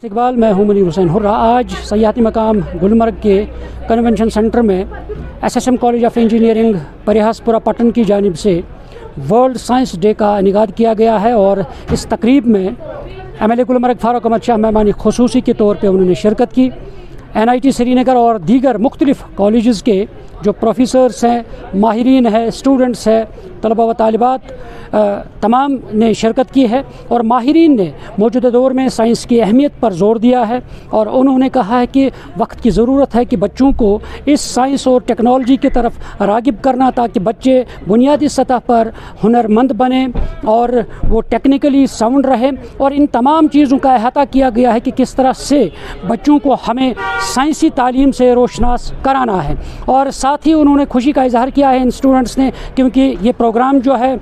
इकबाल, मैं हूं मुनीर हुसैन हुर्रा। आज सयाहती मकाम गुलमर्ग के कन्वेंशन सेंटर में SSM college of engineering Parihaspora Pattan की जानिब से वर्ल्ड साइंस डे का इनेकाद किया गया है और इस तकरीब में एमएलए गुलमर्ग फारूक अहमद शाह मेहमानी खुसूसी के तौर पे उन्होंने शिरकत की। एनआईटी श्रीनगर और दीगर मुख्तलिफ कॉलेज़ के जो प्रोफेसर्स हैं, माहिरीन हैं, स्टूडेंट्स हैं, तलबा व तालिबात तमाम ने शिरकत की है और माहिरीन ने मौजूदा दौर में साइंस की अहमियत पर ज़ोर दिया है और उन्होंने कहा है कि वक्त की ज़रूरत है कि बच्चों को इस साइंस और टेक्नोलॉजी की तरफ रागिब करना, ताकि बच्चे बुनियादी सतह पर हुनरमंद बने और वो टेक्निकली साउंड रहे। और इन तमाम चीज़ों का अहाता किया गया है कि किस तरह से बच्चों को हमें साइंसी तालीम से रोशनास कराना है। और साथ ही उन्होंने खुशी का इजहार किया है इन स्टूडेंट्स ने, क्योंकि ये प्रोग्राम जो है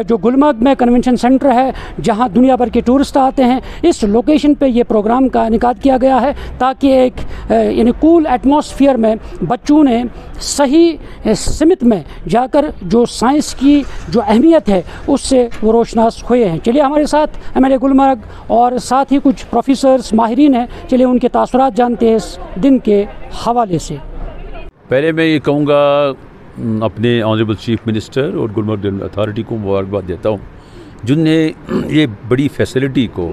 जो गुलमर्ग में कन्वेंशन सेंटर है जहां दुनिया भर के टूरिस्ट आते हैं, इस लोकेशन पे ये प्रोग्राम का इनेकाद किया गया है ताकि एक यानी कूल एटमॉस्फेयर में बच्चों ने सही सिमत में जाकर जो साइंस की जो अहमियत है उससे वो रोशनास हुए हैं। चलिए हमारे साथ एमएलए गुलमर्ग और साथ ही कुछ प्रोफेसर्स माहिरीन हैं, चलिए उनके तासुरात जानते हैं इस दिन के हवाले से। पहले मैं ये कहूँगा अपने ऑनरेबल चीफ मिनिस्टर और गुलमर्ग अथॉरिटी को मुबारकबाद देता हूँ जिनने ये बड़ी फैसिलिटी को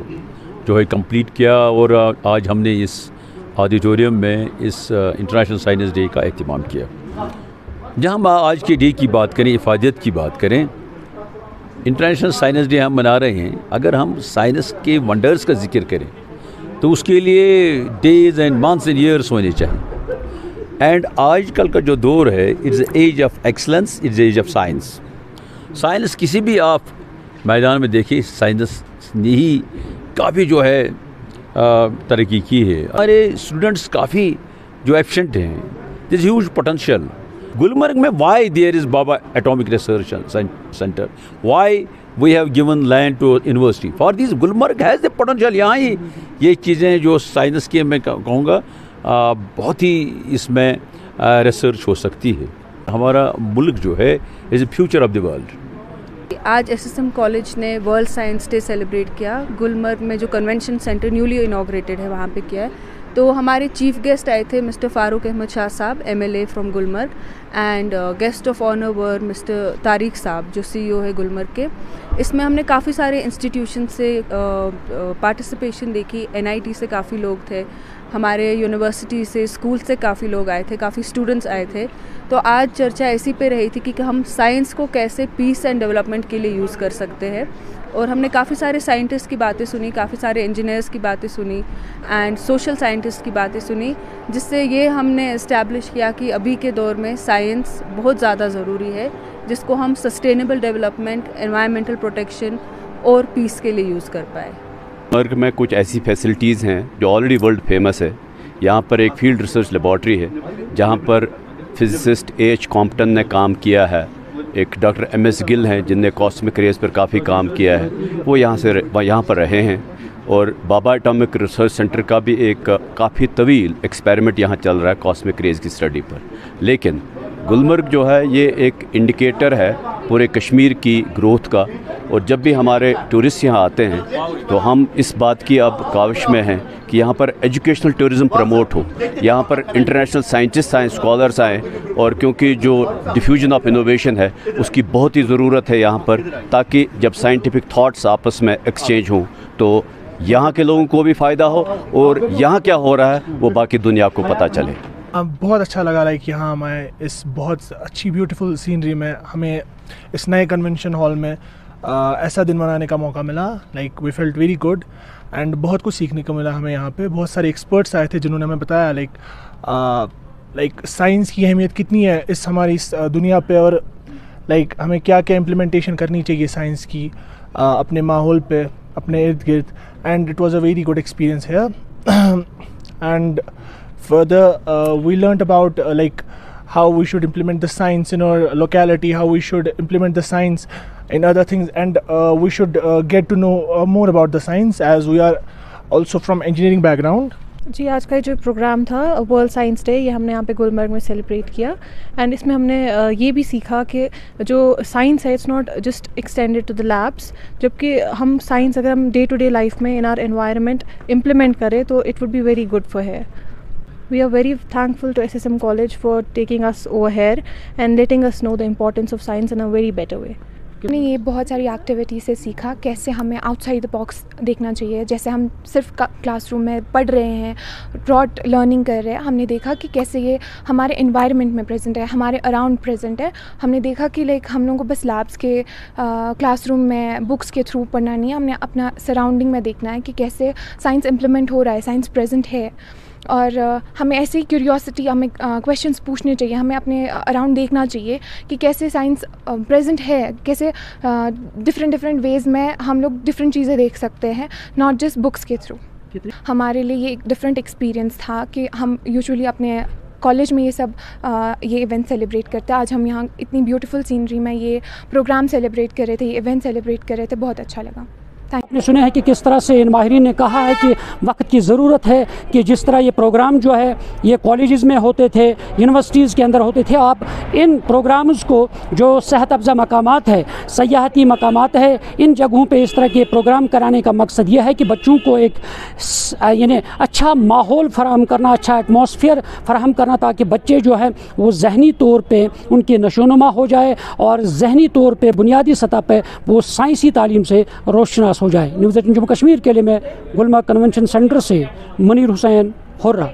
जो है कंप्लीट किया और आज हमने इस ऑडिटोरियम में इस इंटरनेशनल साइंस डे का एहतमाम किया। जहाँ हम आज के डे की बात करें, इफादत की बात करें, इंटरनेशनल साइंस डे हम मना रहे हैं। अगर हम साइंस के वंडर्स का जिक्र करें तो उसके लिए days and months and years होने चाहिए। एंड आज कल का जो दौर है, it's age of excellence, it's age of science. Science किसी भी आप मैदान में देखिए, साइंस ने ही काफ़ी जो है तरक्की की है। हमारे स्टूडेंट्स काफ़ी जो एफिशिएंट हैं, दिस ह्यूज पोटेंशियल। गुलमर्ग में why there is Bhabha atomic research centre, why we have given land to university for this. Gulmarg has the potential. यहाँ ही ये चीज़ें जो साइंस की मैं कहूँगा बहुत ही इसमें रिसर्च हो सकती है। हमारा मुल्क जो है is the future of the world. आज एसएसएम कॉलेज ने वर्ल्ड साइंस डे सेलिब्रेट किया। गुलमर्ग में जो कन्वेंशन सेंटर न्यूली इनॉग्रेटेड है वहाँ पे किया है। तो हमारे चीफ गेस्ट आए थे मिस्टर फारूक अहमद शाह साहब, MLA from Gulmarg, and guest of honour our Mr Tariq साहब जो सीईओ है गुलमर्ग के। इसमें हमने काफ़ी सारे इंस्टीट्यूशन से पार्टिसिपेशन देखी। एनआईटी से काफ़ी लोग थे, हमारे यूनिवर्सिटी से, स्कूल से काफ़ी लोग आए थे, काफ़ी स्टूडेंट्स आए थे। तो आज चर्चा ऐसी पे रही थी कि हम साइंस को कैसे पीस एंड डेवलपमेंट के लिए यूज़ कर सकते हैं। और हमने काफ़ी सारे साइंटिस्ट की बातें सुनी, काफ़ी सारे इंजीनियर्स की बातें सुनी एंड सोशल साइंटिस्ट की बातें सुनी, जिससे ये हमने इस्टेब्लिश किया कि अभी के दौर में साइंस बहुत ज़्यादा ज़रूरी है, जिसको हम सस्टेनेबल डेवलपमेंट, एनवायरमेंटल प्रोटेक्शन और पीस के लिए यूज़ कर पाए। गुलमर्ग में कुछ ऐसी फैसिलिटीज़ हैं जो ऑलरेडी वर्ल्ड फेमस है। यहाँ पर एक फील्ड रिसर्च लेबॉर्ट्री है जहाँ पर फिजिसिस्ट एच कॉम्पटन ने काम किया है। एक डॉक्टर एमएस गिल हैं जिनने कॉस्मिक रेज पर काफ़ी काम किया है, वो यहाँ पर रहे हैं। और बाबा एटॉमिक रिसर्च सेंटर का भी एक काफ़ी तवील एक्सपेरिमेंट यहाँ चल रहा है कॉस्मिक रेज की स्टडी पर। लेकिन गुलमर्ग जो है ये एक इंडिकेटर है पूरे कश्मीर की ग्रोथ का। और जब भी हमारे टूरिस्ट यहाँ आते हैं तो हम इस बात की अब काविश में हैं कि यहाँ पर एजुकेशनल टूरिज़म प्रमोट हो, यहाँ पर इंटरनेशनल साइंटिस्ट आएँ, स्कॉलर्स आएँ। और क्योंकि जो डिफ्यूजन ऑफ इनोवेशन है उसकी बहुत ही ज़रूरत है यहाँ पर, ताकि जब साइंटिफिक थाट्स आपस में एक्सचेंज हों तो यहाँ के लोगों को भी फ़ायदा हो और यहाँ क्या हो रहा है वो बाकी दुनिया को पता चले। बहुत अच्छा लगा लाइक यहाँ हमें इस बहुत अच्छी ब्यूटीफुल सीनरी में हमें इस नए कन्वेंशन हॉल में ऐसा दिन मनाने का मौका मिला। Like we felt very good and बहुत कुछ सीखने को मिला हमें। यहाँ पे बहुत सारे एक्सपर्ट्स आए थे जिन्होंने हमें बताया लाइक साइंस की अहमियत कितनी है इस हमारी इस दुनिया पे, और लाइक हमें क्या क्या इम्प्लीमेंटेशन करनी चाहिए साइंस की अपने माहौल पे, अपने इर्द गिर्द। And it was a very good experience here. And further we learned about like how we should implement the science in our locality, how we should implement the science in other things, and we should get to know more about the science, as we are also from engineering background. जी, आज का जो programme था world science day, ये हमने यहाँ पे गुलमर्ग में celebrate किया। एंड इसमें हमने ये भी सीखा कि जो साइंस है it's not just extended to the labs, जबकि हम साइंस अगर हम डे टू डे लाइफ में इन आर एनवायरनमेंट इम्प्लीमेंट करें तो it would be very good for here. We are very thankful to SSM College for taking us over here and letting us know the importance of science in a very better way. हमने ये बहुत सारी activity से सीखा कैसे हमें outside the box देखना चाहिए। जैसे हम सिर्फ क्लासरूम में पढ़ रहे हैं, ब्रॉड लर्निंग कर रहे हैं, हमने देखा कि कैसे ये हमारे एनवायरनमेंट में प्रेजेंट है, हमारे अराउंड प्रेजेंट है। हमने देखा कि लाइक हम लोगों को बस लैब्स के क्लासरूम में बुक्स के थ्रू पढ़ना नहीं है, हमने अपना सराउंडिंग में देखना है कि कैसे साइंस इम्प्लीमेंट हो रहा है, साइंस प्रेजेंट है। और हमें ऐसे ही क्यूरियोसिटी, हमें क्वेश्चंस पूछने चाहिए, हमें अपने अराउंड देखना चाहिए कि कैसे साइंस प्रेजेंट है, कैसे डिफरेंट वेज़ में हम लोग डिफरेंट चीज़ें देख सकते हैं, नॉट जस्ट बुक्स के थ्रू। हमारे लिए ये एक डिफरेंट एक्सपीरियंस था कि हम यूजुअली अपने कॉलेज में ये इवेंट सेलिब्रेट करते हैं। आज हम यहाँ इतनी ब्यूटीफुल सीनरी में ये प्रोग्राम सेलिब्रेट कर रहे थे, ये इवेंट सेलिब्रेट कर रहे थे, बहुत अच्छा लगा। आपने सुना है कि किस तरह से इन माहिरीन ने कहा है कि वक्त की ज़रूरत है कि जिस तरह ये प्रोग्राम जो है ये कॉलेजेस में होते थे, यूनिवर्सिटीज़ के अंदर होते थे, आप इन प्रोग्राम्स को जो सेहत अफ़ज़ा मकामात है, सयाहती मकामात है, इन जगहों पे इस तरह के प्रोग्राम कराने का मकसद यह है कि बच्चों को एक यानी अच्छा माहौल फराहम करना, अच्छा एटमॉस्फेयर फराहम करना, ताकि बच्चे जो है वो जहनी तौर पर उनकी नशोनुमा हो जाए और जहनी तौर पर बुनियादी सतह पर वो साइंसी तालीम से रोशनास हो जाए। न्यूज़ 18 जम्मू कश्मीर के लिए मैं गुलमर्ग कन्वेंशन सेंटर से मुनीर हुसैन, हुर्रा।